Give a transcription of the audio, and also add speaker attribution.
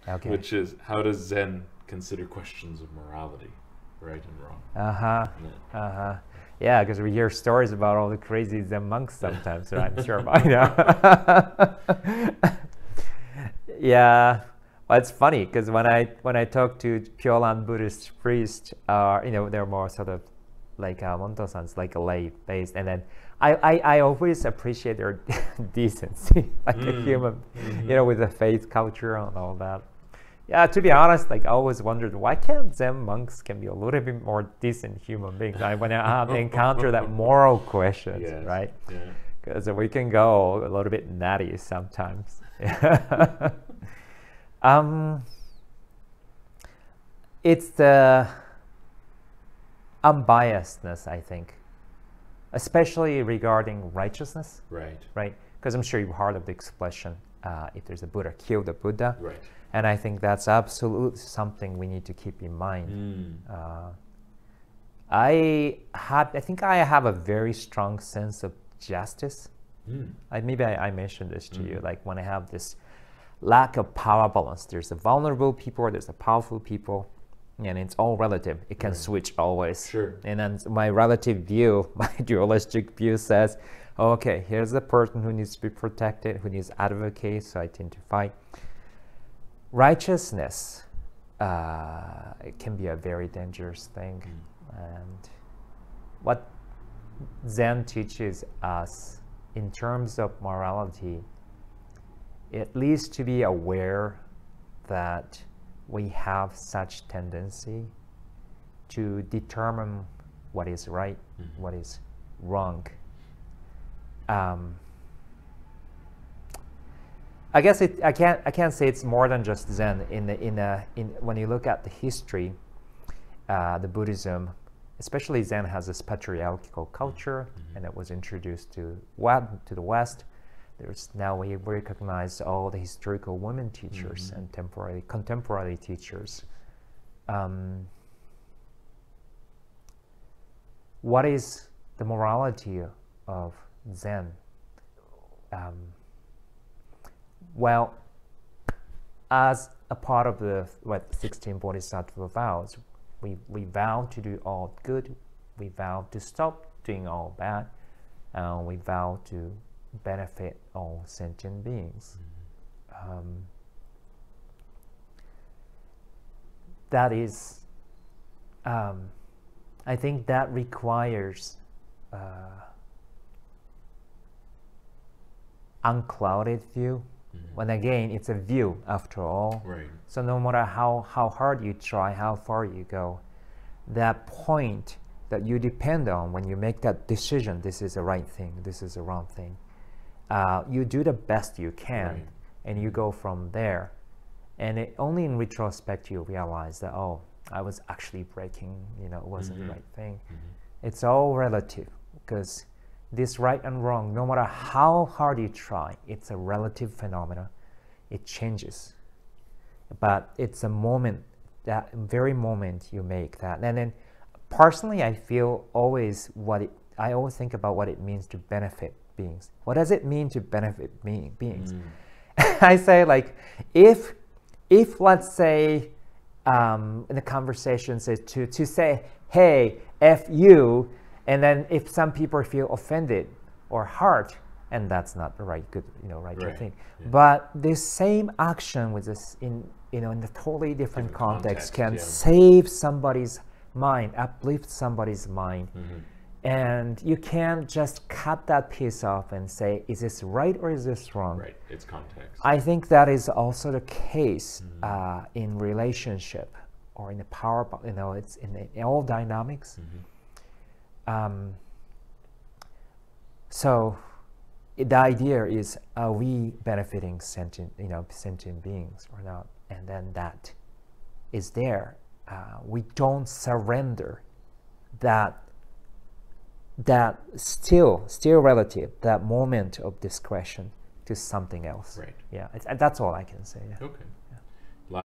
Speaker 1: Okay.
Speaker 2: which is, how does Zen consider questions of morality, right and wrong?
Speaker 1: Uh-huh.
Speaker 2: Yeah.
Speaker 1: Uh-huh. Yeah, because we hear stories about all the crazy Zen monks sometimes, so I'm sure about Yeah. Well, it's funny because when I talk to Pure Land Buddhist priests, they're more sort of like Monto-san's, like a lay based, and then I always appreciate their decency, like a human, with the faith culture and all that. Yeah, to be honest, like I always wondered why can't Zen monks can be a little bit more decent human beings. When I encounter that moral questions,
Speaker 2: Yes.
Speaker 1: right?
Speaker 2: Yeah.
Speaker 1: Because we can go a little bit nutty sometimes. It's the unbiasedness, I think, especially regarding righteousness.
Speaker 2: Right.
Speaker 1: Right? Because I'm sure you've heard of the expression, if there's a Buddha, kill the Buddha.
Speaker 2: Right.
Speaker 1: And I think that's absolutely something we need to keep in mind. I think I have a very strong sense of justice. Maybe I mentioned this to you, like when I have this lack of power balance, there's the vulnerable people, there's the powerful people, and it's all relative. It can switch always.
Speaker 2: Sure.
Speaker 1: And then my relative view, my dualistic view says, okay, here's the person who needs to be protected, who needs advocate, so I tend to fight. Righteousness, it can be a very dangerous thing. And what Zen teaches us in terms of morality, at least to be aware that we have such tendency to determine what is right, what is wrong. I guess I can't say it's more than just Zen. When you look at the history, the Buddhism, especially Zen, has this patriarchal culture, and it was introduced to the West. Now we recognize all the historical women teachers and contemporary teachers. What is the morality of Zen? Well, as a part of the 16 Bodhisattva vows, we vow to do all good, we vow to stop doing all bad, and we vow to benefit all sentient beings. That is, I think that requires unclouded view. When again, it's a view after all.
Speaker 2: Right.
Speaker 1: So no matter how hard you try, how far you go, that point that you depend on when you make that decision, this is the right thing, this is the wrong thing, you do the best you can, and you go from there. And only in retrospect you realize that, oh, I was actually breaking, it wasn't the right thing. It's all relative, because this right and wrong, no matter how hard you try, it's a relative phenomena. It changes. But it's a moment, that very moment you make that. And then personally, I feel always I always think about what it means to benefit beings. What does it mean to benefit beings? I say, like, if let's say in the conversation says to say, hey, F you, and then if some people feel offended or hurt, and that's not the right thing. Yeah. But this same action with this in a totally different context can save somebody's mind, uplift somebody's mind. And you can't just cut that piece off and say, is this right or is this wrong?
Speaker 2: Right, it's context.
Speaker 1: I think that is also the case in relationship or in the power, it's in all dynamics. So the idea is, are we benefiting sentient beings or not? And then that is there. We don't surrender that still relative, that moment of discretion to something else.
Speaker 2: Right.
Speaker 1: Yeah, that's all I can say. Yeah.
Speaker 2: Okay.